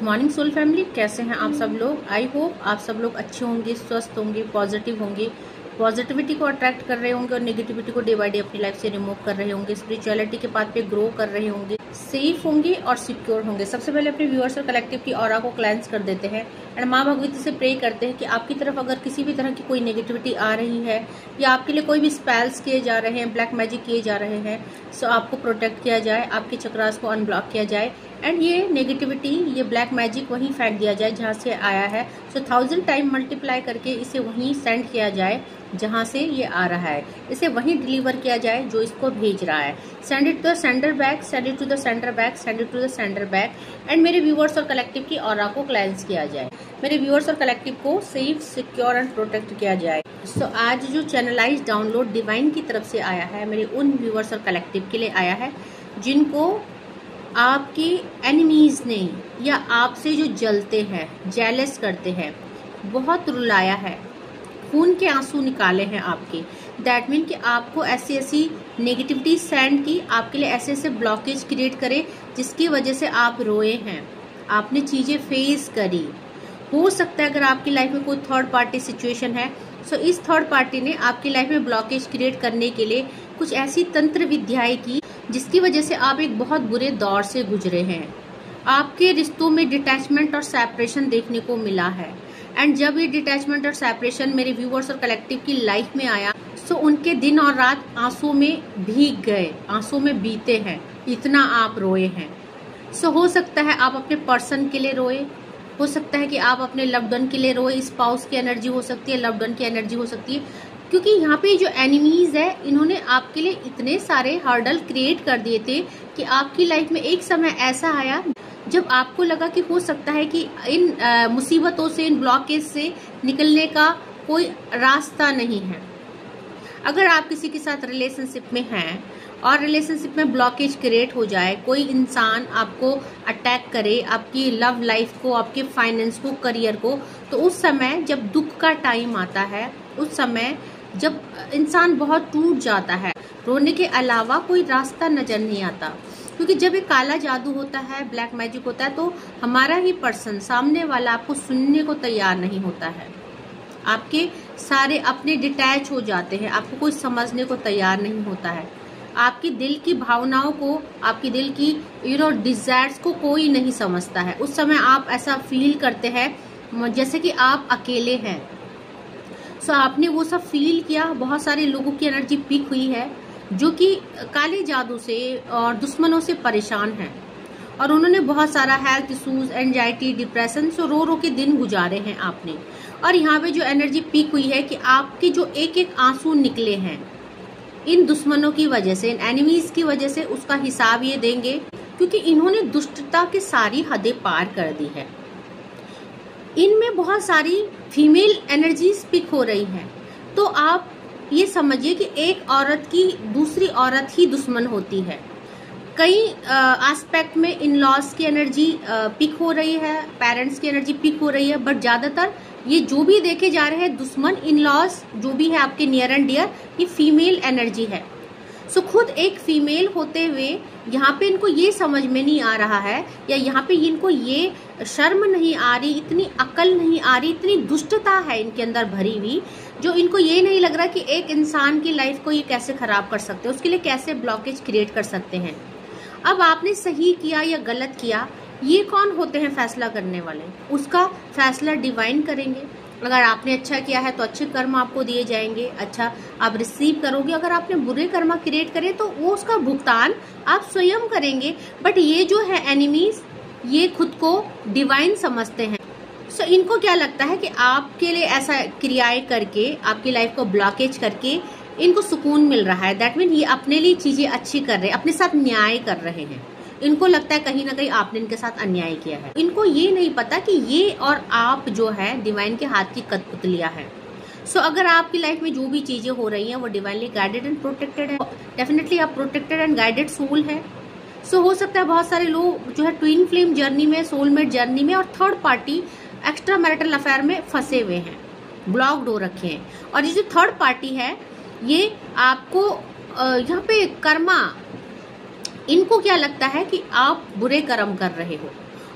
Morning soul family, कैसे हैं आप सब लोग। आई होप आप सब लोग अच्छे होंगे, स्वस्थ होंगे, पॉजिटिव होंगे, पॉजिटिविटी को अट्रैक्ट कर रहे होंगे और नेगेटिविटी को डे बाय डे अपनी लाइफ से रिमूव कर रहे होंगे, स्पिरिचुअलिटी के पाथ पे ग्रो कर रहे होंगे, सेफ होंगे और सिक्योर होंगे। सबसे पहले अपने व्यूअर्स और कलेक्टिव की ऑरा को क्लेंस कर देते हैं एंड माँ भगवती से प्रे करते हैं कि आपकी तरफ अगर किसी भी तरह की कोई नेगेटिविटी आ रही है या आपके लिए कोई भी स्पेल्स किए जा रहे हैं, ब्लैक मैजिक किए जा रहे हैं, सो आपको प्रोटेक्ट किया जाए, आपके चक्रास को अनब्लॉक किया जाए एंड ये नेगेटिविटी, ये ब्लैक मैजिक वहीं फेंक दिया जाए जहाँ से आया है। सो 1000 टाइम मल्टीप्लाई करके इसे वहीं सेंड किया जाए जहाँ से ये आ रहा है, इसे वहीं डिलीवर किया जाए जो इसको भेज रहा है। Send it to the sender back, send it to the sender back, send it to the sender back and मेरे व्यूअर्स और कलेक्टिव की ऑरा को क्लेंस किया जाए, मेरे व्यूअर्स और कलेक्टिव को सेफ, सिक्योर एंड प्रोटेक्ट किया जाए। सो आज जो चैनलाइज डाउनलोड डिवाइन की तरफ से आया है, मेरे उन व्यूअर्स और कलेक्टिव के लिए आया है जिनको आपके एनिमीज ने या आपसे जो जलते हैं, जेलस करते हैं, बहुत रुलाया है, खून के आंसू निकाले हैं आपके। दैट मीन कि आपको ऐसी ऐसी नेगेटिविटी सेंड की, आपके लिए ऐसे ऐसे ब्लॉकेज क्रिएट करे जिसकी वजह से आप रोए हैं, आपने चीजें फेस करी। हो सकता है अगर आपकी लाइफ में कोई थर्ड पार्टी सिचुएशन है, सो इस थर्ड पार्टी ने आपकी लाइफ में ब्लॉकेज क्रिएट करने के लिए कुछ ऐसी तंत्र विद्याएं की जिसकी वजह से आप एक बहुत बुरे दौर से गुजरे हैं। आपके रिश्तों में डिटैचमेंट और सेपरेशन देखने को मिला है एंड जब ये डिटैचमेंट और सेपरेशन मेरे व्यूअर्स और कलेक्टिव की लाइफ में आया, सो उनके दिन और रात आंसू में भीग गए, आंसू में बीते हैं, इतना आप रोए हैं। सो हो सकता है आप अपने पर्सन के लिए रोए, हो सकता है कि आप अपने लव्ड वन के लिए रोए, स्पाउस की एनर्जी हो सकती है, लव्ड वन की एनर्जी हो सकती है, क्योंकि यहाँ पे जो एनिमीज है इन्होंने आपके लिए इतने सारे हर्डल क्रिएट कर दिए थे कि आपकी लाइफ में एक समय ऐसा आया जब आपको लगा कि हो सकता है कि इन मुसीबतों से, इन ब्लॉकेज से निकलने का कोई रास्ता नहीं है। अगर आप किसी के साथ रिलेशनशिप में हैं और रिलेशनशिप में ब्लॉकेज क्रिएट हो जाए, कोई इंसान आपको अटैक करे, आपकी लव लाइफ को, आपके फाइनेंस को, करियर को, तो उस समय जब दुख का टाइम आता है, उस समय जब इंसान बहुत टूट जाता है, रोने के अलावा कोई रास्ता नजर नहीं आता। क्योंकि जब एक काला जादू होता है, ब्लैक मैजिक होता है, तो हमारा ही पर्सन, सामने वाला आपको सुनने को तैयार नहीं होता है, आपके सारे अपने डिटैच हो जाते हैं, आपको कोई समझने को तैयार नहीं होता है, आपकी दिल की भावनाओं को, आपकी दिल की डिजायर्स को कोई नहीं समझता है। उस समय आप ऐसा फील करते हैं जैसे कि आप अकेले हैं। सो आपने वो सब फील किया। बहुत सारे लोगों की एनर्जी पीक हुई है जो कि काले जादू से और दुश्मनों से परेशान हैं और उन्होंने बहुत सारा हेल्थ इश्यूज, एंजाइटी, डिप्रेशन, सो रो रो के दिन गुजारे हैं आपने। और यहाँ पे जो एनर्जी पीक हुई है कि आपके जो एक एक आंसू निकले हैं इन दुश्मनों की वजह से, इन एनिमीज की वजह से, उसका हिसाब ये देंगे क्योंकि इन्होंने दुष्टता की सारी हदें पार कर दी है। इनमें बहुत सारी फीमेल एनर्जीज पिक हो रही हैं, तो आप ये समझिए कि एक औरत की दूसरी औरत ही दुश्मन होती है। कई एस्पेक्ट में इन लॉज की एनर्जी पिक हो रही है, पेरेंट्स की एनर्जी पिक हो रही है, बट ज्यादातर ये जो भी देखे जा रहे हैं दुश्मन, इन लॉज जो भी है आपके नियर एंड डियर, ये फीमेल एनर्जी है। सो खुद एक फीमेल होते हुए यहाँ पे इनको ये समझ में नहीं आ रहा है या यहाँ पे इनको ये शर्म नहीं आ रही, इतनी अकल नहीं आ रही, इतनी दुष्टता है इनके अंदर भरी हुई, जो इनको ये नहीं लग रहा कि एक इंसान की लाइफ को ये कैसे खराब कर सकते हैं, उसके लिए कैसे ब्लॉकेज क्रिएट कर सकते हैं। अब आपने सही किया या गलत किया, ये कौन होते हैं फैसला करने वाले, उसका फैसला डिवाइन करेंगे। अगर आपने अच्छा किया है तो अच्छे कर्म आपको दिए जाएंगे, अच्छा आप रिसीव करोगे। अगर आपने बुरे कर्म क्रिएट करे तो वो उसका भुगतान आप स्वयं करेंगे। बट ये जो है एनिमीज, ये खुद को डिवाइन समझते हैं। सो इनको क्या लगता है कि आपके लिए ऐसा क्रियाएं करके, आपकी लाइफ को ब्लॉकेज करके इनको सुकून मिल रहा है। दैट मीन ये अपने लिए चीजें अच्छी कर रहे हैं, अपने साथ न्याय कर रहे हैं। इनको लगता है कहीं ना कहीं आपने इनके साथ अन्याय किया है। इनको ये नहीं पता कि ये और आप जो है डिवाइन के हाथ की कठपुतलियां है। सो अगर आपकी लाइफ में जो भी चीजें हो रही हैं वो डिवाइनली गाइडेड एंड प्रोटेक्टेड है, डेफिनेटली आप प्रोटेक्टेड एंड गाइडेड सोल है। सो हो सकता है बहुत सारे लोग जो है ट्विन फ्लेम जर्नी में, सोलमेट जर्नी में और third party extra marital affair में फंसे हुए हैं, ब्लॉक्ड हो रखे हैं। और ये जो थर्ड पार्टी है ये आपको यहाँ पे कर्मा, इनको क्या लगता है कि आप बुरे कर्म कर रहे हो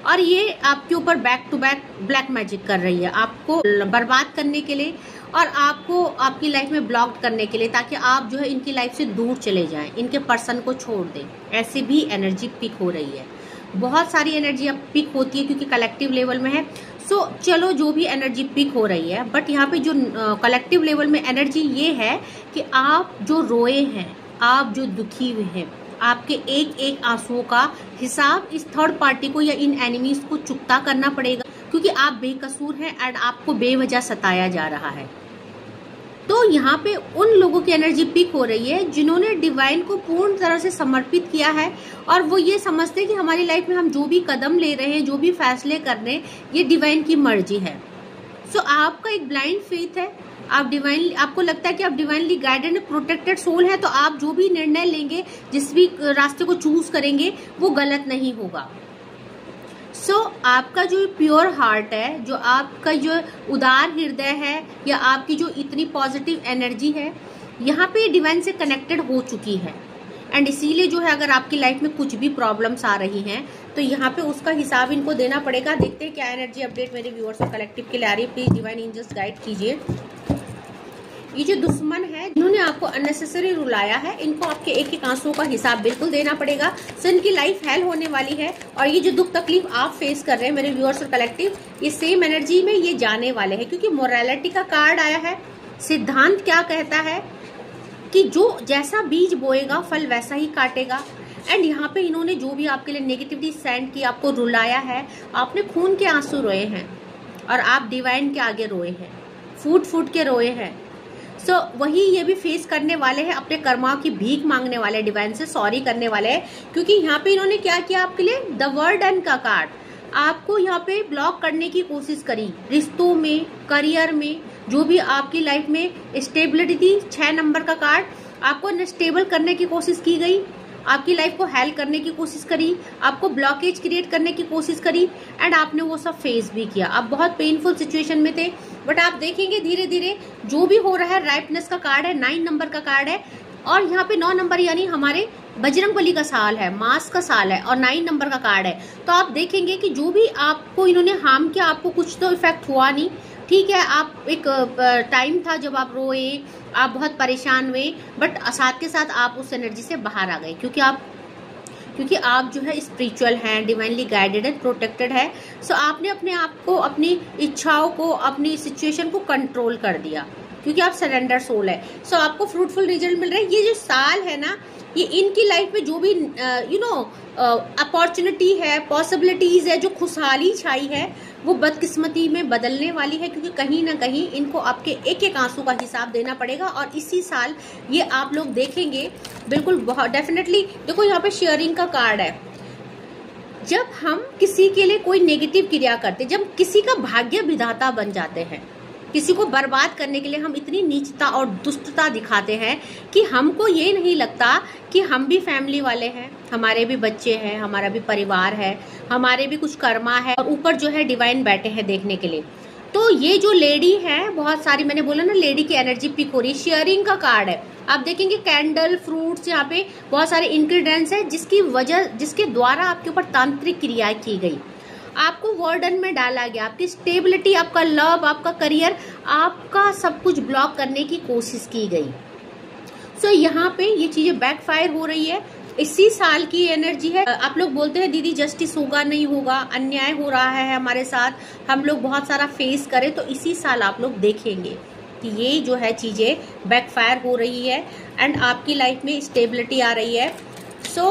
और ये आपके ऊपर back to back black magic कर रही है, आपको बर्बाद करने के लिए और आपको आपकी लाइफ में ब्लॉक करने के लिए, ताकि आप जो है इनकी लाइफ से दूर चले जाएं, इनके पर्सन को छोड़ दें। ऐसी भी एनर्जी पिक हो रही है, बहुत सारी एनर्जी अब पिक होती है क्योंकि कलेक्टिव लेवल में है। सो चलो जो भी एनर्जी पिक हो रही है, बट यहाँ पे जो कलेक्टिव लेवल में एनर्जी ये है कि आप जो रोए हैं, आप जो दुखी हुए हैं, आपके एक एक आंसुओं का हिसाब इस थर्ड पार्टी को या इन एनिमीज को चुकता करना पड़ेगा, क्योंकि आप बेकसूर हैं एंड आपको बेवजह सताया जा रहा है। तो यहाँ पे उन लोगों की एनर्जी पिक हो रही है जिन्होंने डिवाइन को पूर्ण तरह से समर्पित किया है और वो ये समझते हैं कि हमारी लाइफ में हम जो भी कदम ले रहे हैं, जो भी फैसले कर रहे हैं, ये डिवाइन की मर्जी है। सो आपका एक ब्लाइंड फेथ है, आप डिवाइन, आपको लगता है कि आप डिवाइनली गाइडेड प्रोटेक्टेड सोल है, तो आप जो भी निर्णय लेंगे, जिस भी रास्ते को चूज करेंगे, वो गलत नहीं होगा। सो आपका जो प्योर हार्ट है, जो आपका जो उदार हृदय है, या आपकी जो इतनी पॉजिटिव एनर्जी है, यहाँ पे डिवाइन से कनेक्टेड हो चुकी है। एंड इसीलिए जो है अगर आपकी लाइफ में कुछ भी प्रॉब्लम्स आ रही हैं तो यहाँ पे उसका हिसाब इनको देना पड़ेगा। देखते हैं क्या एनर्जी अपडेट मेरे व्यूअर्स और कलेक्टिव के लिए आ रही है। प्लीज डिवाइन एंजल्स गाइड कीजिए। ये जो दुश्मन है जिन्होंने आपको अननेसेसरी रुलाया है, इनको आपके एक एक आंसुओं का हिसाब बिल्कुल देना पड़ेगा। सो इनकी लाइफ हेल होने वाली है और ये जो दुख तकलीफ आप फेस कर रहे हैं मेरे व्यूअर्स और कलेक्टिव, ये सेम एनर्जी में ये जाने वाले हैं, क्योंकि मोरालिटी का कार्ड आया है। सिद्धांत क्या कहता है कि जो जैसा बीज बोएगा फल वैसा ही काटेगा। एंड यहाँ पे इन्होंने जो भी आपके लिए नेगेटिविटी सेंड की, आपको रुलाया है, आपने खून के आंसू रोए हैं और आप डिवाइन के आगे रोए हैं, फूट फूट के रोए हैं। सो वही ये भी फेस करने वाले हैं, अपने कर्माओं की भीख मांगने वाले, डिवाइन से सॉरी करने वाले हैं, क्योंकि यहाँ पे इन्होंने क्या किया आपके लिए, द वर्ड एंड का कार्ड, आपको यहाँ पे ब्लॉक करने की कोशिश करी, रिश्तों में, करियर में, जो भी आपकी लाइफ में स्टेबिलिटी थी। 6 नंबर का कार्ड, आपको अनस्टेबल करने की कोशिश की गई, आपकी लाइफ को हेल्प करने की कोशिश करी, आपको ब्लॉकेज क्रिएट करने की कोशिश करी, एंड आपने वो सब फेस भी किया। आप बहुत पेनफुल सिचुएशन में थे, बट आप देखेंगे धीरे धीरे जो भी हो रहा है। राइपनेस का कार्ड है, 9 नंबर का कार्ड है, और यहाँ पे 9 नंबर यानी हमारे बजरंगबली का साल है, मास का साल है, और 9 नंबर का कार्ड है। तो आप देखेंगे कि जो भी आपको इन्होंने हार्म किया, आपको कुछ तो इफेक्ट हुआ नहीं, ठीक है। आप एक टाइम था जब आप रोए, आप बहुत परेशान हुए, बट साथ के साथ आप उस एनर्जी से बाहर आ गए, क्योंकि आप जो है स्पिरिचुअल हैं, डिवाइनली गाइडेड है, प्रोटेक्टेड है। सो आपने अपने आप को, अपनी इच्छाओं को, अपनी सिचुएशन को कंट्रोल कर दिया, क्योंकि आप सरेंडर सोल है। सो आपको फ्रूटफुल रिजल्ट मिल रहा है। ये जो साल है ना, ये इनकी लाइफ में जो भी अपॉर्चुनिटी है, पॉसिबिलिटीज है, जो खुशहाली छाई है, वो बदकिस्मती में बदलने वाली है, क्योंकि कहीं ना कहीं इनको आपके एक एक आंसू का हिसाब देना पड़ेगा। और इसी साल ये आप लोग देखेंगे बिल्कुल, बहुत डेफिनेटली। देखो यहाँ पे शेयरिंग का कार्ड है। जब हम किसी के लिए कोई नेगेटिव क्रिया करते, जब किसी का भाग्य विधाता बन जाते हैं, किसी को बर्बाद करने के लिए हम इतनी नीचता और दुष्टता दिखाते हैं कि हमको ये नहीं लगता कि हम भी फैमिली वाले हैं, हमारे भी बच्चे हैं, हमारा भी परिवार है, हमारे भी कुछ कर्मा है, और ऊपर जो है डिवाइन बैठे हैं देखने के लिए। तो ये जो लेडी है, बहुत सारी, मैंने बोला ना लेडी की एनर्जी पिक हो रही है। शेयरिंग का कार्ड है, आप देखेंगे कैंडल, फ्रूट्स, यहाँ पे बहुत सारे इंग्रेडिएंट्स है, जिसके द्वारा आपके ऊपर तांत्रिक क्रिया की गई, आपको वर्डन में डाला गया, आपकी स्टेबिलिटी, आपका लव, आपका करियर, आपका सब कुछ ब्लॉक करने की कोशिश की गई। सो यहाँ पे ये चीजें बैकफायर हो रही है। इसी साल की एनर्जी है। आप लोग बोलते हैं दीदी जस्टिस होगा, नहीं होगा, अन्याय हो रहा है हमारे साथ, हम लोग बहुत सारा फेस करें, तो इसी साल आप लोग देखेंगे कि ये जो है चीजें बैकफायर हो रही है एंड आपकी लाइफ में स्टेबिलिटी आ रही है। सो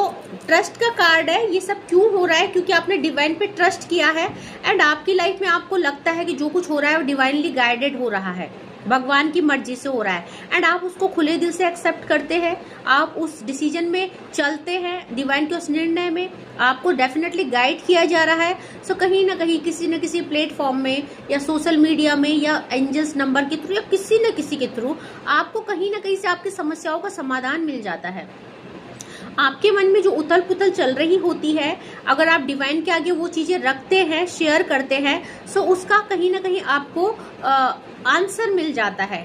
ट्रस्ट का कार्ड है। ये सब क्यों हो रहा है? क्योंकि आपने डिवाइन पे ट्रस्ट किया है एंड आपकी लाइफ में आपको लगता है कि जो कुछ हो रहा है वो डिवाइनली गाइडेड हो रहा है, भगवान की मर्जी से हो रहा है, एंड आप उसको खुले दिल से एक्सेप्ट करते हैं, आप उस डिसीजन में चलते हैं, डिवाइन के उस निर्णय में आपको डेफिनेटली गाइड किया जा रहा है। सो कहीं ना कहीं किसी न किसी प्लेटफॉर्म में या सोशल मीडिया में या एंजल्स नंबर के थ्रू या किसी न किसी के थ्रू आपको कहीं ना कहीं से आपकी समस्याओं का समाधान मिल जाता है। आपके मन में जो उथल पुथल चल रही होती है, अगर आप डिवाइन के आगे वो चीजें रखते हैं, शेयर करते हैं, सो उसका कहीं ना कहीं आपको आंसर मिल जाता है।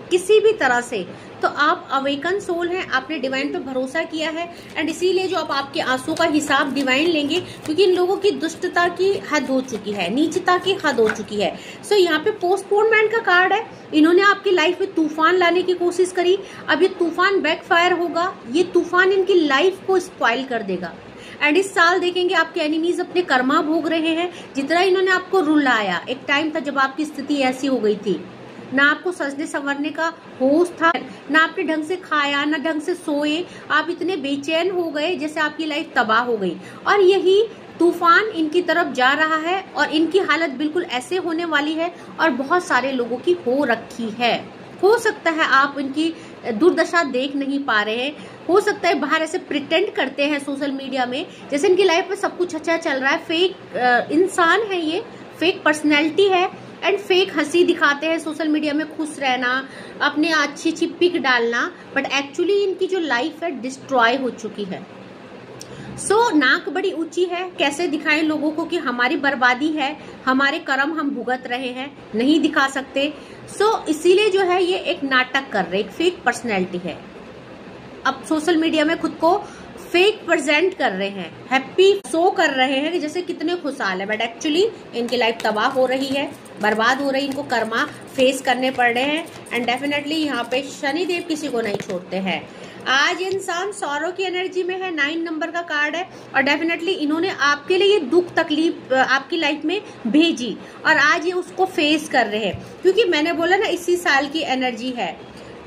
किसी भी तरह से, तो आप अवेकन सोल हैं, आपने डिवाइन पे भरोसा किया है, एंड इसीलिए जो आप आपके आंसू का हिसाब डिवाइन लेंगे, क्योंकि इन लोगों की दुष्टता की हद हो चुकी है, नीचता की हद हो चुकी है। सो यहाँ पे पोस्टपोनमेंट का कार्ड है। इन्होंने आपकी लाइफ में तूफान लाने की कोशिश करी, अब ये तूफान बैकफायर होगा, ये तूफान इनकी लाइफ को स्पॉइल कर देगा। एंड इस साल देखेंगे आपके एनिमीज अपने कर्मा भोग रहे हैं। जितना इन्होंने आपको रुलाया, एक टाइम था जब आपकी स्थिति ऐसी हो गई थी, ना आपको सजने संवरने का होश था, ना आपने ढंग से खाया, ना ढंग से सोए, आप इतने बेचैन हो गए जैसे आपकी लाइफ तबाह हो गई। और यही तूफान इनकी तरफ जा रहा है और इनकी हालत बिल्कुल ऐसे होने वाली है और बहुत सारे लोगों की हो रखी है। हो सकता है आप इनकी दुर्दशा देख नहीं पा रहे हैं, हो सकता है बाहर ऐसे प्रिटेंड करते हैं सोशल मीडिया में जैसे इनकी लाइफ में सब कुछ अच्छा चल रहा है। फेक इंसान है ये, फेक पर्सनैलिटी है एंड फेक हंसी दिखाते हैं सोशल मीडिया में, खुश रहना, अपने अच्छी अच्छी पिक डालना, बट एक्चुअली इनकी जो लाइफ है डिस्ट्रॉय हो चुकी है। सो नाक बड़ी ऊंची है, कैसे दिखाएं लोगों को कि हमारी बर्बादी है, हमारे कर्म हम भुगत रहे हैं, नहीं दिखा सकते। सो इसीलिए जो है ये एक नाटक कर रहे, एक फेक पर्सनैलिटी है। अब सोशल मीडिया में खुद को फेक प्रेजेंट कर रहे हैं, हैप्पी शो कर रहे हैं कि जैसे कितने खुशहाल है, बट एक्चुअली इनकी लाइफ तबाह हो रही है, बर्बाद हो रही, इनको कर्मा फेस करने पड़ रहे हैं। एंड डेफिनेटली यहाँ पे शनिदेव किसी को नहीं छोड़ते हैं। आज इंसान सौरों की एनर्जी में है, 9 नंबर का कार्ड है, और डेफिनेटली इन्होंने आपके लिए दुख तकलीफ आपकी लाइफ में भेजी और आज ये उसको फेस कर रहे हैं, क्योंकि मैंने बोला ना इसी साल की एनर्जी है,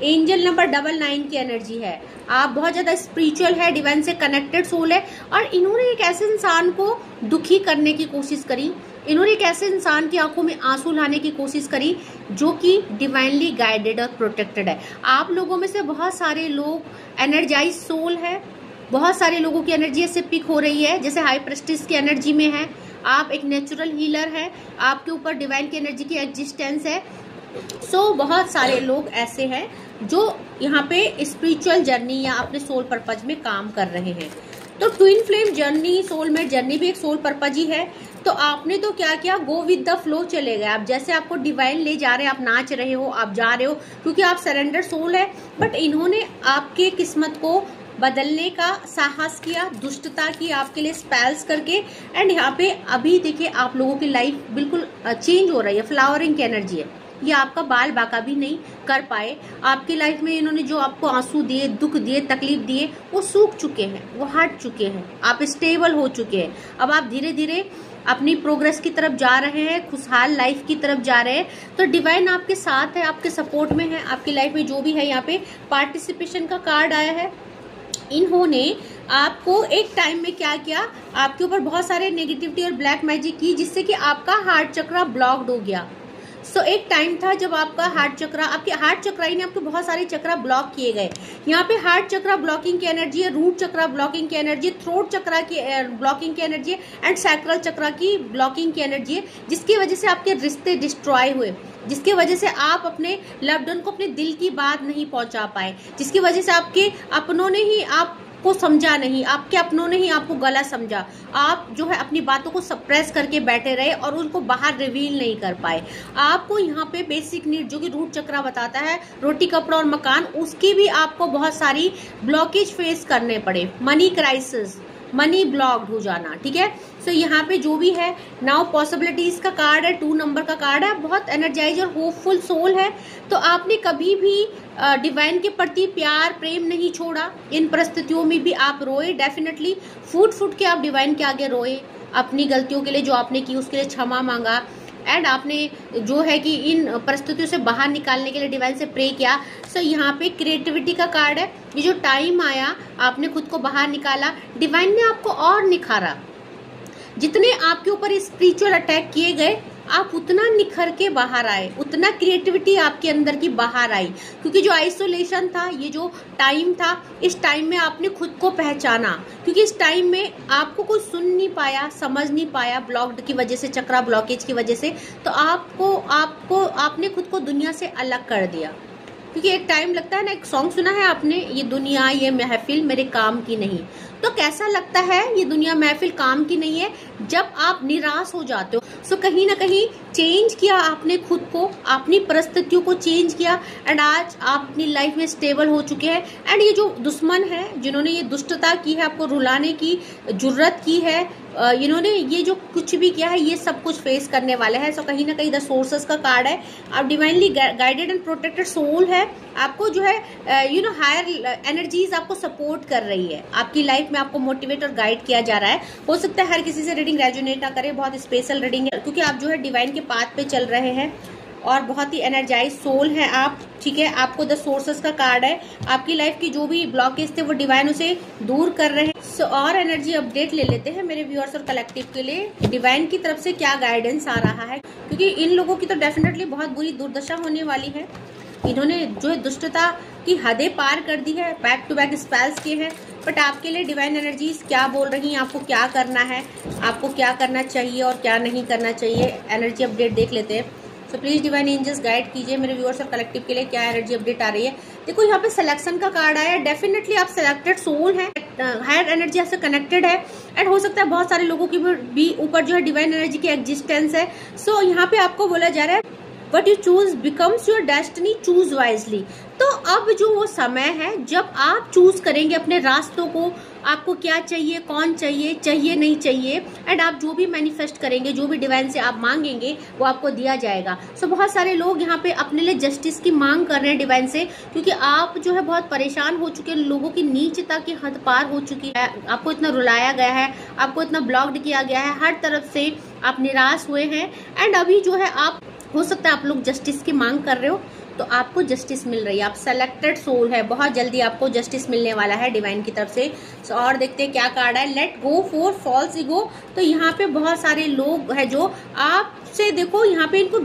एंजल नंबर 99 की एनर्जी है। आप बहुत ज्यादा स्पिरिचुअल है, डिवाइन से कनेक्टेड सोल है, और इन्होंने एक ऐसे इंसान को दुखी करने की कोशिश करी, इन्होंने एक ऐसे इंसान की आंखों में आंसू लाने की कोशिश करी जो कि डिवाइनली गाइडेड और प्रोटेक्टेड है। आप लोगों में से बहुत सारे लोग एनर्जाइज सोल है, बहुत सारे लोगों की एनर्जी ऐसे पिक हो रही है जैसे हाई प्रेस्टिस की एनर्जी में है। आप एक नेचुरल हीलर है, आपके ऊपर डिवाइन की एनर्जी की एग्जिस्टेंस है। सो बहुत सारे लोग ऐसे हैं जो यहाँ पे स्पिरिचुअल जर्नी या अपने सोल पर्पज में काम कर रहे हैं। तो twin flame journey, soulmate journey भी एक सोल पर्पज ही है। तो आपने तो क्या किया, गो विद द फ्लो चले गए आप, जैसे आपको डिवाइन ले जा रहे हैं, आप नाच रहे हो, आप जा रहे हो, क्योंकि आप सरेंडर सोल है। बट इन्होंने आपके किस्मत को बदलने का साहस किया, दुष्टता की आपके लिए स्पेल्स करके। एंड यहाँ पे अभी देखिए आप लोगों की लाइफ बिल्कुल चेंज हो रही है, फ्लावरिंग की एनर्जी है। ये आपका बाल बाका भी नहीं कर पाए, आपकी लाइफ में इन्होंने जो आपको आंसू दिए, दुख दिए, तकलीफ दिए, वो सूख चुके हैं, वो हट चुके हैं, आप स्टेबल हो चुके हैं। अब आप धीरे धीरे अपनी प्रोग्रेस की तरफ जा रहे हैं, खुशहाल लाइफ की तरफ जा रहे हैं। तो डिवाइन आपके साथ है, आपके सपोर्ट में है, आपकी लाइफ में जो भी है। यहाँ पे पार्टिसिपेशन का कार्ड आया है। इन्होंने आपको एक टाइम में क्या किया, आपके ऊपर बहुत सारे नेगेटिविटी और ब्लैक मैजिक की, जिससे कि आपका हार्ट चक्रा ब्लॉक्ड हो गया। सो एक टाइम था जब आपका हार्ट चक्रा, आपके हार्ट चक्रा ही ने आपके बहुत सारे चक्रा ब्लॉक किए गए। यहाँ पे हार्ट चक्रा ब्लॉकिंग की एनर्जी है, रूट चक्रा ब्लॉकिंग की एनर्जी है, थ्रोट चक्रा की ब्लॉकिंग की एनर्जी है, एंड सैक्रल चक्रा की ब्लॉकिंग की एनर्जी है, जिसकी वजह से आपके रिश्ते डिस्ट्रॉय हुए, जिसकी वजह से आप अपने लव्ड वन को अपने दिल की बात नहीं पहुंचा पाए, जिसकी वजह से आपके अपनों ने ही आपको समझा नहीं, आपके अपनों ने ही आपको गलत समझा। आप जो है अपनी बातों को सप्रेस करके बैठे रहे और उनको बाहर रिवील नहीं कर पाए। आपको यहाँ पे बेसिक नीड जो कि रूट चक्रा बताता है, रोटी कपड़ा और मकान, उसकी भी आपको बहुत सारी ब्लॉकेज फेस करने पड़े। मनी क्राइसिस, मनी ब्लॉक्ड हो जाना, ठीक है। सो यहाँ पे जो भी है, नाउ पॉसिबिलिटीज का कार्ड है, 2 नंबर का कार्ड है, बहुत एनर्जाइज और होपफुल सोल है। तो आपने कभी भी डिवाइन के प्रति प्यार प्रेम नहीं छोड़ा, इन परिस्थितियों में भी आप रोए, डेफिनेटली फूट फूट के आप डिवाइन के आगे रोए, अपनी गलतियों के लिए जो आपने की उसके लिए क्षमा मांगा, एंड आपने जो है कि इन परिस्थितियों से बाहर निकालने के लिए डिवाइन से प्रे किया। सो यहाँ पे क्रिएटिविटी का कार्ड है, ये जो टाइम आया आपने खुद को बाहर निकाला, डिवाइन ने आपको और निखारा। जितने आपके ऊपर स्पिरिचुअल अटैक किए गए, आप उतना निखर के बाहर आए, उतना क्रिएटिविटी आपके अंदर की बाहर आई, क्योंकि जो आइसोलेशन था, ये जो टाइम था, इस टाइम में आपने खुद को पहचाना, क्योंकि इस टाइम में आपको कोई सुन नहीं पाया, समझ नहीं पाया, ब्लॉक्ड की वजह से, चक्रा ब्लॉकेज की वजह से। तो आपने खुद को दुनिया से अलग कर दिया, क्योंकि एक टाइम लगता है ना, एक सॉन्ग सुना है आपने, ये दुनिया ये महफिल मेरे काम की नहीं। तो कैसा लगता है ये दुनिया महफिल काम की नहीं है जब आप निराश हो जाते हो। सो कहीं ना कहीं चेंज किया आपने खुद को, अपनी परिस्थितियों को चेंज किया एंड आज आप अपनी लाइफ में स्टेबल हो चुके हैं। एंड ये जो दुश्मन है जिन्होंने ये दुष्टता की है, आपको रुलाने की जुर्रत की है, इन्होंने ये जो कुछ भी किया है ये सब कुछ फेस करने वाले हैं। सो कहीं ना कहीं द सोर्सेस का कार्ड है, आप divinely guided and protected soul है। आपको जो है हायर एनर्जीज आपको सपोर्ट कर रही है, आपकी लाइफ में आपको मोटिवेट और गाइड किया जा रहा है। हो सकता है हर किसी से रीडिंग रेजोनेट ना करे, बहुत स्पेशल रीडिंग है क्योंकि आप जो है डिवाइन के पाथ पे चल रहे हैं और बहुत ही एनर्जाइज सोल है आप, ठीक है। आपको द सोर्सेस का कार्ड है, आपकी लाइफ की जो भी ब्लॉकेज थे वो डिवाइन उसे दूर कर रहे हैं। सो और एनर्जी अपडेट ले लेते हैं मेरे व्यूअर्स और कलेक्टिव के लिए डिवाइन की तरफ से क्या गाइडेंस आ रहा है, क्योंकि इन लोगों की तो डेफिनेटली बहुत बुरी दुर्दशा होने वाली है। इन्होंने जो है दुष्टता की हदें पार कर दी है, बैक टू बैक स्पेल्स किए हैं। बट आपके लिए डिवाइन एनर्जीज क्या बोल रही हैं, आपको क्या करना है, आपको क्या करना चाहिए और क्या नहीं करना चाहिए, एनर्जी अपडेट देख लेते हैं। So please divine angels guide कीजिए मेरे व्यूअर्स और कलेक्टिव के लिए क्या एनर्जी अपडेट आ रही है। देखो यहाँ पे सिलेक्शन का कार्ड आया है, डेफिनेटली आप सिलेक्टेड सोल है, हायर एनर्जी आपसे कनेक्टेड है एंड हो सकता है बहुत सारे लोगों की भी ऊपर जो है डिवाइन एनर्जी की एग्जिस्टेंस है। सो यहाँ पे आपको बोला जा रहा है What you choose becomes your destiny, choose wisely। तो अब जो वो समय है जब आप चूज करेंगे अपने रास्तों को, आपको क्या चाहिए, कौन चाहिए, चाहिए नहीं चाहिए, एंड आप जो भी मैनिफेस्ट करेंगे, जो भी डिवाइन से आप मांगेंगे वो आपको दिया जाएगा। सो बहुत सारे लोग यहाँ पे अपने लिए जस्टिस की मांग कर रहे हैं डिवाइन से, क्योंकि आप जो है बहुत परेशान हो चुके हैं, लोगों की नीचता की हद पार हो चुकी है, आपको इतना रुलाया गया है, आपको इतना ब्लॉक्ड किया गया है, हर तरफ से आप निराश हुए हैं एंड अभी जो है आप हो सकता है आप लोग जस्टिस की मांग कर रहे हो तो आपको जस्टिस मिल रही है। आप सेलेक्टेड सोल है, बहुत जल्दी आपको जस्टिस मिलने वाला है डिवाइन की तरफ से। सो और देखते हैं क्या कार्ड है, let go for false ego. तो यहाँ पे बहुत सारे लोग हैं जो आपसे, देखो यहाँ पे इनको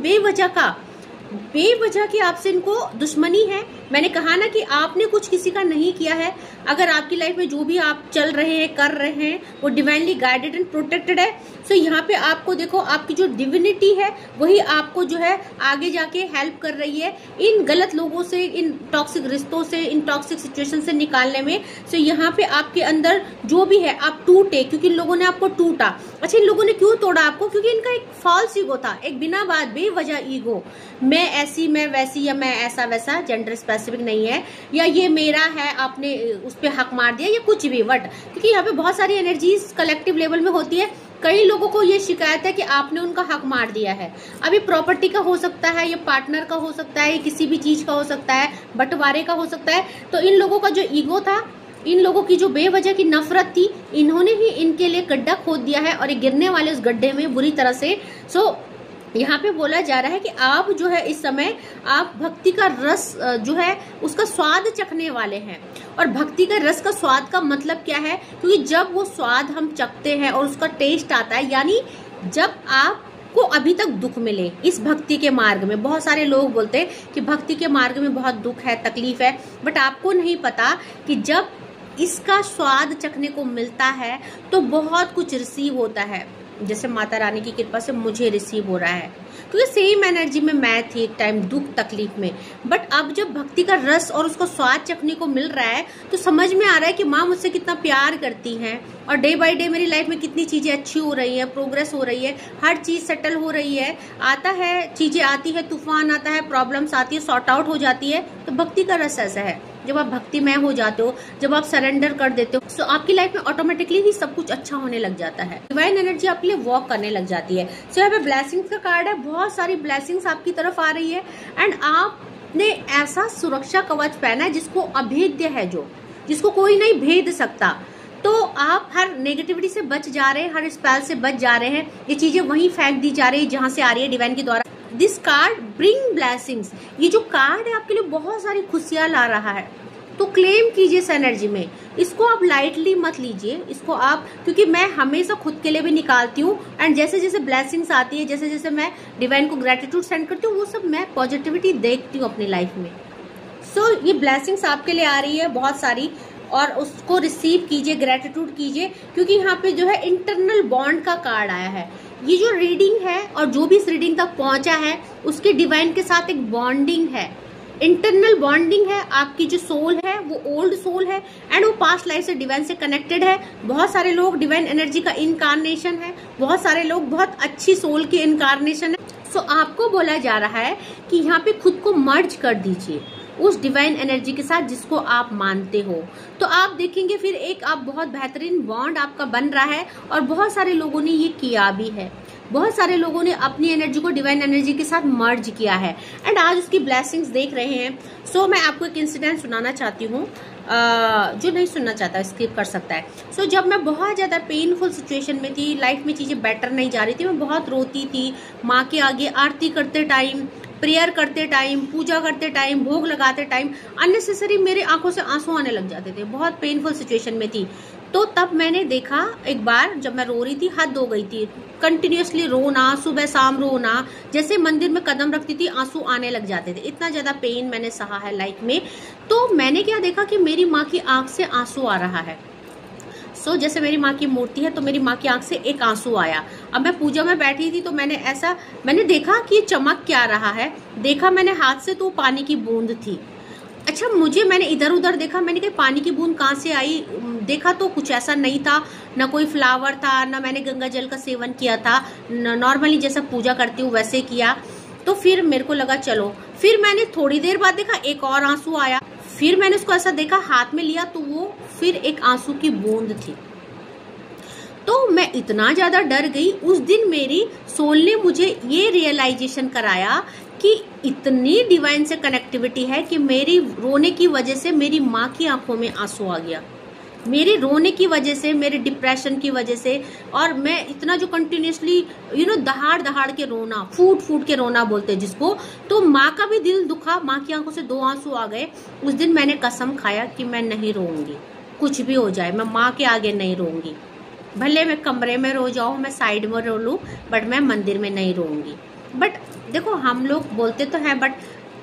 बेवजह की आपसे इनको दुश्मनी है। मैंने कहा ना कि आपने कुछ किसी का नहीं किया है। अगर आपकी लाइफ में जो भी आप चल रहे हैं, कर रहे हैं, वो डिवाइनली गाइडेड एंड प्रोटेक्टेड है। सो यहाँ पे आपको देखो आपकी जो डिविनिटी है वही आपको जो है आगे जाके हेल्प कर रही है इन गलत लोगों से, इन टॉक्सिक रिश्तों से, इन टॉक्सिक सिचुएशन से निकालने में। सो यहाँ पे आपके अंदर जो भी है आप टूटे, क्योंकि इन लोगों ने आपको टूटा। अच्छा, इन लोगों ने क्यों तोड़ा आपको? क्योंकि इनका एक फॉल्स ईगो था, एक बिना बात बेवजह ईगो, मैं ऐसी, मैं वैसी, या मैं ऐसा वैसा, जेंडर स्पेसिफिक नहीं है, या ये मेरा है, आपने उस पर हक मार दिया, या कुछ भी वट। क्योंकि यहाँ पे बहुत सारी एनर्जीज कलेक्टिव लेवल में होती है। कई लोगों को ये शिकायत है कि आपने उनका हक मार दिया है। अभी प्रॉपर्टी का हो सकता है, ये पार्टनर का हो सकता है, ये किसी भी चीज का हो सकता है, बंटवारे का हो सकता है। तो इन लोगों का जो ईगो था, इन लोगों की जो बेवजह की नफरत थी, इन्होंने ही इनके लिए गड्ढा खोद दिया है और ये गिरने वाले उस गड्ढे में बुरी तरह से। सो यहाँ पे बोला जा रहा है कि आप जो है इस समय आप भक्ति का रस जो है उसका स्वाद चखने वाले हैं। और भक्ति का रस का स्वाद का मतलब क्या है? क्योंकि जब वो स्वाद हम चखते हैं और उसका टेस्ट आता है, यानी जब आप को अभी तक दुख मिले इस भक्ति के मार्ग में। बहुत सारे लोग बोलते हैं कि भक्ति के मार्ग में बहुत दुख है, तकलीफ है, बट आपको नहीं पता कि जब इसका स्वाद चखने को मिलता है तो बहुत कुछ रिसीव होता है। जैसे माता रानी की कृपा से मुझे रिसीव हो रहा है, क्योंकि सेम एनर्जी में मैं थी एक टाइम दुख तकलीफ में, बट अब जब भक्ति का रस और उसका स्वाद चखने को मिल रहा है तो समझ में आ रहा है कि माँ मुझसे कितना प्यार करती है और डे बाय डे मेरी लाइफ में कितनी चीजें अच्छी हो रही है, प्रोग्रेस हो रही है, हर चीज सेटल हो रही है। आता है, चीजें आती है, तूफान आता है, प्रॉब्लम्स आती है, सॉर्ट आउट हो जाती है। तो भक्ति का रस ऐसा है, जब आप भक्तिमय हो जाते हो, जब आप सरेंडर कर देते हो, तो आपकी लाइफ में ऑटोमेटिकली ही सब कुछ अच्छा होने लग जाता है। डिवाइन एनर्जी आपके लिए वॉक करने लग जाती है। सो यहाँ पे ब्लेसिंग्स का कार्ड है, बहुत सारी ब्लेसिंग्स आपकी तरफ आ रही है एंड आपने ऐसा सुरक्षा कवच पहना है जिसको अभेद्य है, जिसको कोई नहीं भेद सकता। तो आप हर नेगेटिविटी से बच जा रहे हैं, हर स्पेल से बच जा रहे हैं। ये चीजें वहीं फेंक दी जा रही है जहां से आ रही है डिवाइन के द्वारा। दिस कार्ड ब्रिंग ब्लेसिंग्स, ये जो कार्ड है आपके लिए बहुत सारी खुशियां ला रहा है। तो क्लेम कीजिए इस एनर्जी में, इसको आप लाइटली मत लीजिए, इसको आप, क्योंकि मैं हमेशा खुद के लिए भी निकालती हूँ एंड जैसे जैसे ब्लेसिंग्स आती है, जैसे जैसे मैं डिवाइन को ग्रेटिट्यूड सेंड करती हूँ, वो सब मैं पॉजिटिविटी देखती हूँ अपनी लाइफ में। सो ये ब्लेसिंग्स आपके लिए आ रही है बहुत सारी, और उसको रिसीव कीजिए, ग्रेटिट्यूड कीजिए, क्योंकि यहाँ पे जो है इंटरनल बॉन्ड का कार्ड आया है। ये जो रीडिंग है और जो भी इस रीडिंग तक पहुंचा है उसके डिवाइन के साथ एक बॉन्डिंग है। इंटरनल बॉन्डिंग है, आपकी जो सोल है वो ओल्ड सोल है एंड वो पास्ट लाइफ से डिवाइन से कनेक्टेड है। बहुत सारे लोग डिवाइन एनर्जी का इनकारनेशन है, बहुत सारे लोग बहुत अच्छी सोल की इनकारनेशन है। सो आपको बोला जा रहा है कि यहाँ पे खुद को मर्ज कर दीजिए उस डिवाइन एनर्जी के साथ जिसको आप मानते हो, तो आप देखेंगे फिर एक आप बहुत बेहतरीन बॉन्ड आपका बन रहा है। और बहुत सारे लोगों ने ये किया भी है, बहुत सारे लोगों ने अपनी एनर्जी को डिवाइन एनर्जी के साथ मर्ज किया है एंड आज उसकी ब्लेसिंग्स देख रहे हैं। सो मैं आपको एक इंसिडेंट सुनाना चाहती हूँ, जो नहीं सुनना चाहता स्किप कर सकता है। सो जब मैं बहुत ज़्यादा पेनफुल सिचुएशन में थी, लाइफ में चीज़ें बेटर नहीं जा रही थी, मैं बहुत रोती थी। माँ के आगे आरती करते टाइम, प्रेयर करते टाइम, पूजा करते टाइम, भोग लगाते टाइम अननेसेसरी मेरे आंखों से आंसू आने लग जाते थे। बहुत पेनफुल सिचुएशन में थी। तो तब मैंने देखा एक बार जब मैं रो रही थी, हद हो गई थी, कंटिन्यूसली रोना, सुबह शाम रोना, जैसे मंदिर में कदम रखती थी आंसू आने लग जाते थे। इतना ज़्यादा पेन मैंने सहा है लाइफ में। तो मैंने क्या देखा कि मेरी माँ की आंख से आंसू आ रहा है। सो जैसे मेरी माँ की मूर्ति है तो मेरी माँ की आंख से एक आंसू आया। अब मैं पूजा में बैठी थी तो मैंने देखा कि चमक क्या रहा है। देखा मैंने हाथ से तो पानी की बूंद थी। अच्छा, मैंने इधर उधर देखा, मैंने कहा पानी की बूंद कहाँ से आई। देखा तो कुछ ऐसा नहीं था, ना कोई फ्लावर था, ना मैंने गंगा जल का सेवन किया था, नॉर्मली जैसा पूजा करती हूँ वैसे किया। तो फिर मेरे को लगा चलो, फिर मैंने थोड़ी देर बाद देखा एक और आंसू आया। फिर मैंने उसको ऐसा देखा, हाथ में लिया तो वो फिर एक आंसू की बूंद थी। तो मैं इतना ज्यादा डर गई। उस दिन मेरी सोल ने मुझे ये रियलाइजेशन कराया कि इतनी डिवाइन से कनेक्टिविटी है कि मेरी रोने की वजह से मेरी माँ की आंखों में आंसू आ गया, मेरे रोने की वजह से, मेरे डिप्रेशन की वजह से। और मैं इतना जो कंटिन्यूसली दहाड़ दहाड़ के रोना, फूट के रोना बोलते हैं जिसको, तो माँ का भी दिल दुखा, माँ की आंखों से 2 आंसू आ गए। उस दिन मैंने कसम खाया कि मैं नहीं रोऊंगी, कुछ भी हो जाए मैं माँ के आगे नहीं रोऊंगी। भले मैं कमरे में रो जाऊँ, मैं साइड में रो लूँ, बट मैं मंदिर में नहीं रोऊंगी। बट देखो, हम लोग बोलते तो हैं, बट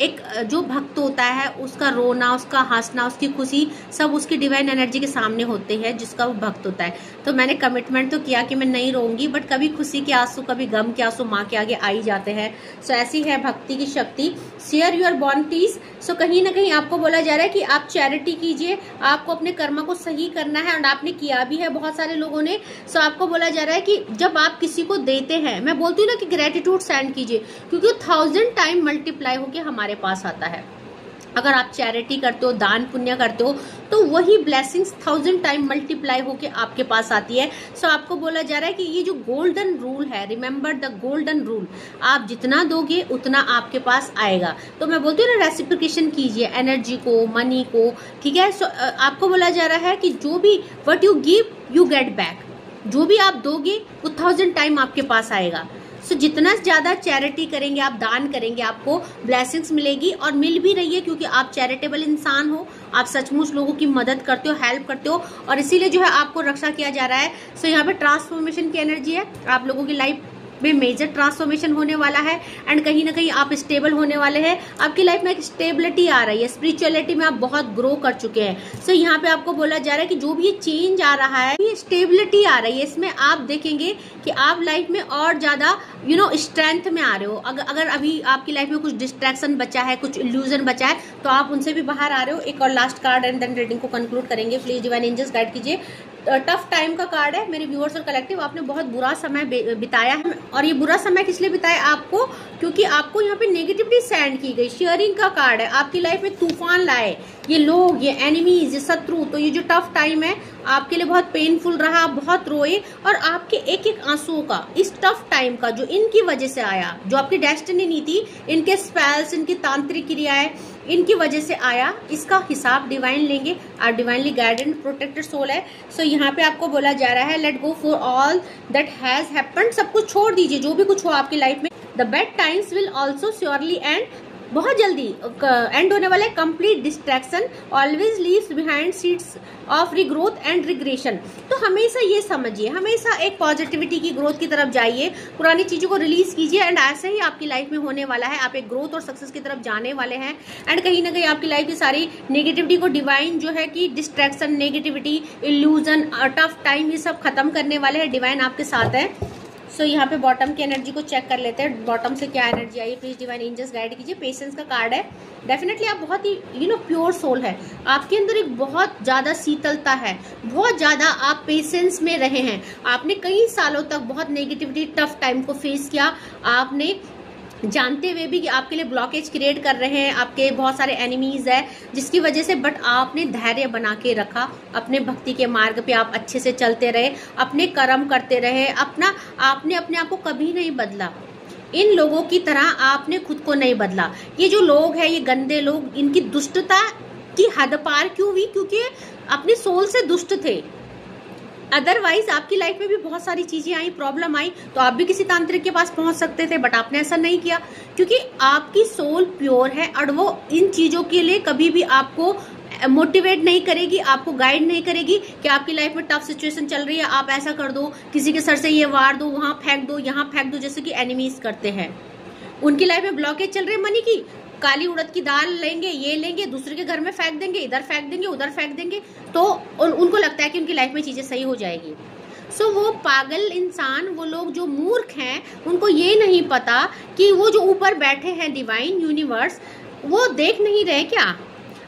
एक जो भक्त होता है उसका रोना, उसका हंसना, उसकी खुशी सब उसकी डिवाइन एनर्जी के सामने होते हैं जिसका वो भक्त होता है। तो मैंने कमिटमेंट तो किया कि मैं नहीं रोऊंगी, बट कभी खुशी के आंसू, कभी गम के आंसू माँ के आगे आ ही जाते हैं। सो ऐसी है भक्ति की शक्ति। Share your बॉन्टीज। सो कहीं ना कहीं आपको बोला जा रहा है कि आप चैरिटी कीजिए, आपको अपने कर्मा को सही करना है और आपने किया भी है बहुत सारे लोगों ने। सो आपको बोला जा रहा है कि जब आप किसी को देते हैं, मैं बोलती हूँ ना कि ग्रेटिट्यूड सेंड कीजिए, क्योंकि 1000 टाइम मल्टीप्लाई होके हमारे पास आता है। अगर आप चैरिटी करते हो, दान पुण्य करते हो, तो वही ब्लेसिंग्स 1000 टाइम मल्टीप्लाई होके आपके पास आती है। सो आपको बोला जा रहा है कि ये जो गोल्डन रूल है, रिमेंबर द गोल्डन रूल, आप जितना दोगे उतना आपके पास आएगा। तो मैं बोलती हूँ ना, रेसिप्लिकेशन कीजिए एनर्जी को, मनी को, ठीक है। सो आपको बोला जा रहा है कि जो भी what you give you get back, जो भी आप दोगे वो 1000 टाइम आपके पास आएगा। सो जितना ज्यादा चैरिटी करेंगे, आप दान करेंगे, आपको ब्लेसिंग्स मिलेगी और मिल भी रही है, क्योंकि आप चैरिटेबल इंसान हो, आप सचमुच लोगों की मदद करते हो, हेल्प करते हो, और इसीलिए जो है आपको रक्षा किया जा रहा है। सो यहाँ पे ट्रांसफॉर्मेशन की एनर्जी है, आप लोगों की लाइफ में मेजर ट्रांसफॉर्मेशन होने वाला है एंड कहीं ना कहीं आप स्टेबल होने वाले हैं। आपकी लाइफ में एक स्टेबिलिटी आ रही है, स्पिरिचुअलिटी में आप बहुत ग्रो कर चुके हैं। सो यहाँ पे आपको बोला जा रहा है कि जो भी ये चेंज आ रहा है, ये स्टेबिलिटी आ रही है, इसमें आप देखेंगे कि आप लाइफ में और ज्यादा स्ट्रेंथ में आ रहे हो। अगर अभी आपकी लाइफ में कुछ डिस्ट्रैक्शन बचा है, कुछ इल्यूजन बचा है, तो आप उनसे भी बाहर आ रहे हो। एक और last card and then reading को कंक्लूड करेंगे। प्लीज डिवाइन एंजल्स गाइड कीजिए। टफ टाइम का कार्ड है मेरे व्यूअर्स और कलेक्टिव। आपने बहुत बुरा समय बिताया है, और ये बुरा समय किस लिए बिताया आपको, क्योंकि आपको यहाँ पे नेगेटिविटी सेंड की गई। शेयरिंग का कार्ड है, आपकी लाइफ में तूफान लाए ये लोग, ये एनिमीज, ये शत्रु। तो ये जो टफ टाइम है आपके लिए बहुत पेनफुल रहा, बहुत रोए, और आपके एक एक आंसुओं का, इस टफ टाइम का जो इनकी वजह से आया, जो आपकी डेस्टिनी नहीं थी, इनके स्पेल्स, इनकी तांत्रिक क्रियाएं, इनकी वजह से आया, इसका हिसाब डिवाइन लेंगे। आप डिवाइनली गाइडेड प्रोटेक्टेड सोल है। सो यहाँ पे आपको बोला जा रहा है, let go for all that has happened. सब कुछ छोड़ दीजिए, जो भी कुछ हो आपकी लाइफ में। The bad times will also surely and, बहुत जल्दी एंड होने वाला है। Complete distraction always leaves behind seeds of regrowth and regression. तो हमेशा ये समझिए, हमेशा एक पॉजिटिविटी की ग्रोथ की तरफ जाइए, पुरानी चीजों को रिलीज कीजिए, एंड ऐसे ही आपकी लाइफ में होने वाला है। आप एक ग्रोथ और सक्सेस की तरफ जाने वाले हैं, एंड कहीं ना कहीं आपकी लाइफ की सारी नेगेटिविटी को डिवाइन जो है कि distraction, negativity, illusion, tough time, ये सब खत्म करने वाले हैं। डिवाइन आपके साथ है। सो यहाँ पे बॉटम की एनर्जी को चेक कर लेते हैं, बॉटम से क्या एनर्जी आई है। प्लीज डिवाइन एंजल्स गाइड कीजिए। पेशेंस का कार्ड है। डेफिनेटली आप बहुत ही प्योर सोल है, आपके अंदर एक बहुत ज़्यादा शीतलता है, बहुत ज़्यादा आप पेशेंस में रहे हैं। आपने कई सालों तक बहुत नेगेटिविटी, टफ टाइम को फेस किया, आपने जानते हुए भी कि आपके लिए ब्लॉकेज क्रिएट कर रहे हैं, आपके बहुत सारे एनिमीज है जिसकी वजह से, बट आपने धैर्य बना के रखा, अपने भक्ति के मार्ग पे आप अच्छे से चलते रहे, अपने कर्म करते रहे, आपने अपने आप को कभी नहीं बदला। इन लोगों की तरह आपने खुद को नहीं बदला। ये जो लोग हैं, ये गंदे लोग, इनकी दुष्टता की हद पार क्यों हुई? क्योंकि अपनी सोल से दुष्ट थे। अदरवाइज आपकी लाइफ में भी बहुत सारी चीजें आई, प्रॉब्लम आई, तो आप भी किसी तांत्रिक के पास पहुंच सकते थे, बट आपने ऐसा नहीं किया क्योंकि आपकी सोल प्योर है और वो इन चीजों के लिए कभी भी आपको मोटिवेट नहीं करेगी, आपको गाइड नहीं करेगी कि आपकी लाइफ में टफ सिचुएशन चल रही है, आप ऐसा कर दो, किसी के सर से ये वार दो, वहां फेंक दो, यहाँ फेंक दो, जैसे कि एनिमीज करते हैं। उनकी लाइफ में ब्लॉकेज चल रही है मनी की, काली उड़द की दाल लेंगे, ये लेंगे, दूसरे के घर में फेंक देंगे, इधर फेंक देंगे, उधर फेंक देंगे, तो उनको लगता है कि उनकी लाइफ में चीजें सही हो जाएगी। सो वो पागल इंसान, वो लोग जो मूर्ख हैं, उनको ये नहीं पता कि वो जो ऊपर बैठे हैं डिवाइन यूनिवर्स, वो देख नहीं रहे क्या?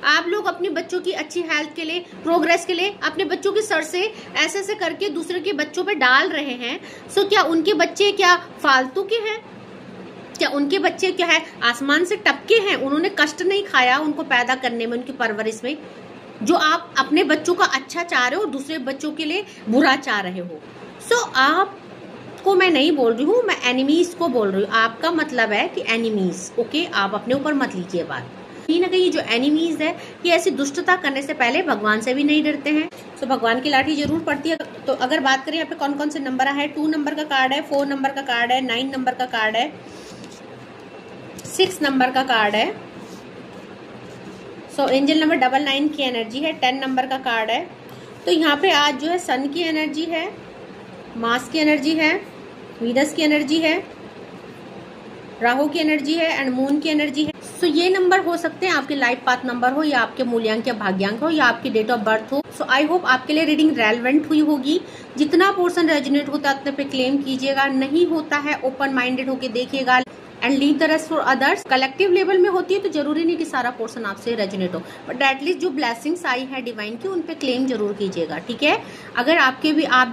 आप लोग अपने बच्चों की अच्छी हेल्थ के लिए, प्रोग्रेस के लिए अपने बच्चों के सर से ऐसे ऐसे करके दूसरे के बच्चों पे डाल रहे हैं। सो क्या उनके बच्चे क्या फालतू के हैं? क्या उनके बच्चे क्या है आसमान से टपके हैं? उन्होंने कष्ट नहीं खाया उनको पैदा करने में, उनकी परवरिश में, जो आप अपने बच्चों का अच्छा चाह रहे हो, दूसरे बच्चों के लिए बुरा चाह रहे हो। सो आपको मैं नहीं बोल रही हूँ, मैं एनिमीज को बोल रही हूँ। आपका मतलब है कि एनिमीज, ओके, आप अपने ऊपर मत लीजिए बात। कहीं ना कहीं जो एनिमीज है, ये ऐसी दुष्टता करने से पहले भगवान से भी नहीं डरते हैं। तो भगवान की लाठी जरूर पड़ती है। तो अगर बात करें यहाँ पे कौन कौन से नंबर है, 2 नंबर का कार्ड है, 4 नंबर का कार्ड है, 9 नंबर का कार्ड है, 6 नंबर का कार्ड है। सो एंजल नंबर 99 की एनर्जी है, 10 नंबर का कार्ड है। तो यहाँ पे आज जो है सन की एनर्जी है, मार्स की एनर्जी है, वीनस की एनर्जी है, राहु की एनर्जी है एंड मून की एनर्जी है। सो ये नंबर हो सकते हैं आपके लाइफ पाथ नंबर हो, या आपके मूल्यांक या भाग्यांक हो, या आपकी डेट ऑफ बर्थ हो। सो आई होप आपके लिए रीडिंग रेलेवेंट हुई होगी। जितना पोर्शन रेजोनेट होता है उतने पे क्लेम कीजिएगा, नहीं होता है ओपन माइंडेड होके देखिएगा and leave the rest for others. Collective level में होती है तो जरूरी नहीं कि सारा पोर्शन आपसे रेजोनेट हो, बट एटलीस्ट जो ब्लेसिंग्स आई है डिवाइन की, उन पे क्लेम जरूर कीजिएगा, ठीक है। अगर आप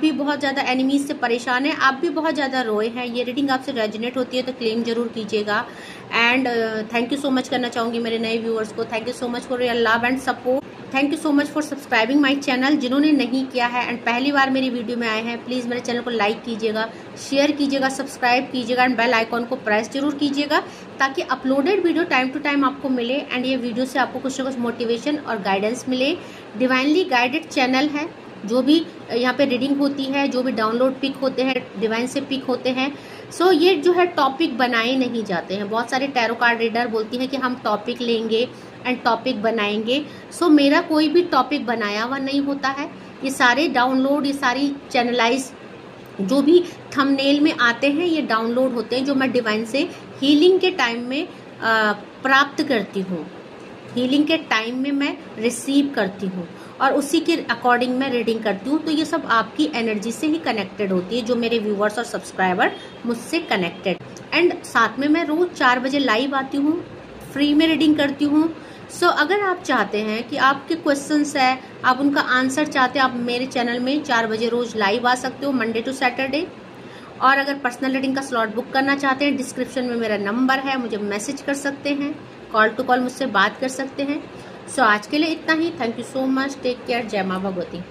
भी बहुत ज्यादा एनिमीज से परेशान है, आप भी बहुत ज्यादा रोए हैं, ये रीडिंग आपसे रेजोनेट होती है तो क्लेम जरूर कीजिएगा। And thank you so much करना चाहूंगी मेरे नए व्यूअर्स को। Thank you so much for your love and support. Thank you so much for subscribing my channel. जिन्होंने नहीं किया है एंड पहली बार मेरी वीडियो में आए हैं, प्लीज़ मेरे चैनल को लाइक कीजिएगा, शेयर कीजिएगा, सब्सक्राइब कीजिएगा एंड बेल आइकॉन को प्रेस जरूर कीजिएगा, ताकि uploaded video time to time आपको मिले एंड ये वीडियो से आपको कुछ ना कुछ मोटिवेशन और गाइडेंस मिले। डिवाइनली गाइडेड चैनल है, जो भी यहाँ पे रीडिंग होती है, जो भी डाउनलोड पिक होते हैं, डिवाइन से पिक होते हैं। सो ये जो है टॉपिक बनाए नहीं जाते हैं। बहुत सारे टैरो कार्ड रीडर बोलती है कि हम टॉपिक लेंगे एंड टॉपिक बनाएंगे। सो मेरा कोई भी टॉपिक बनाया हुआ नहीं होता है। ये सारे डाउनलोड, ये सारी चैनलाइज जो भी थंबनेल में आते हैं, ये डाउनलोड होते हैं जो मैं डिवाइन से हीलिंग के टाइम में प्राप्त करती हूँ, हीलिंग के टाइम में मैं रिसीव करती हूँ और उसी के अकॉर्डिंग मैं रीडिंग करती हूँ। तो ये सब आपकी एनर्जी से ही कनेक्टेड होती है, जो मेरे व्यूअर्स और सब्सक्राइबर मुझसे कनेक्टेड। एंड साथ में मैं रोज 4 बजे लाइव आती हूँ, फ्री में रीडिंग करती हूँ। सो अगर आप चाहते हैं कि आपके क्वेश्चंस है, आप उनका आंसर चाहते हैं, आप मेरे चैनल में 4 बजे रोज लाइव आ सकते हो, मंडे टू सैटरडे। और अगर पर्सनल रीडिंग का स्लॉट बुक करना चाहते हैं, डिस्क्रिप्शन में मेरा नंबर है, मुझे मैसेज कर सकते हैं, कॉल टू कॉल मुझसे बात कर सकते हैं। सो आज के लिए इतना ही। Thank you so much, take care, जय माँ भगवती।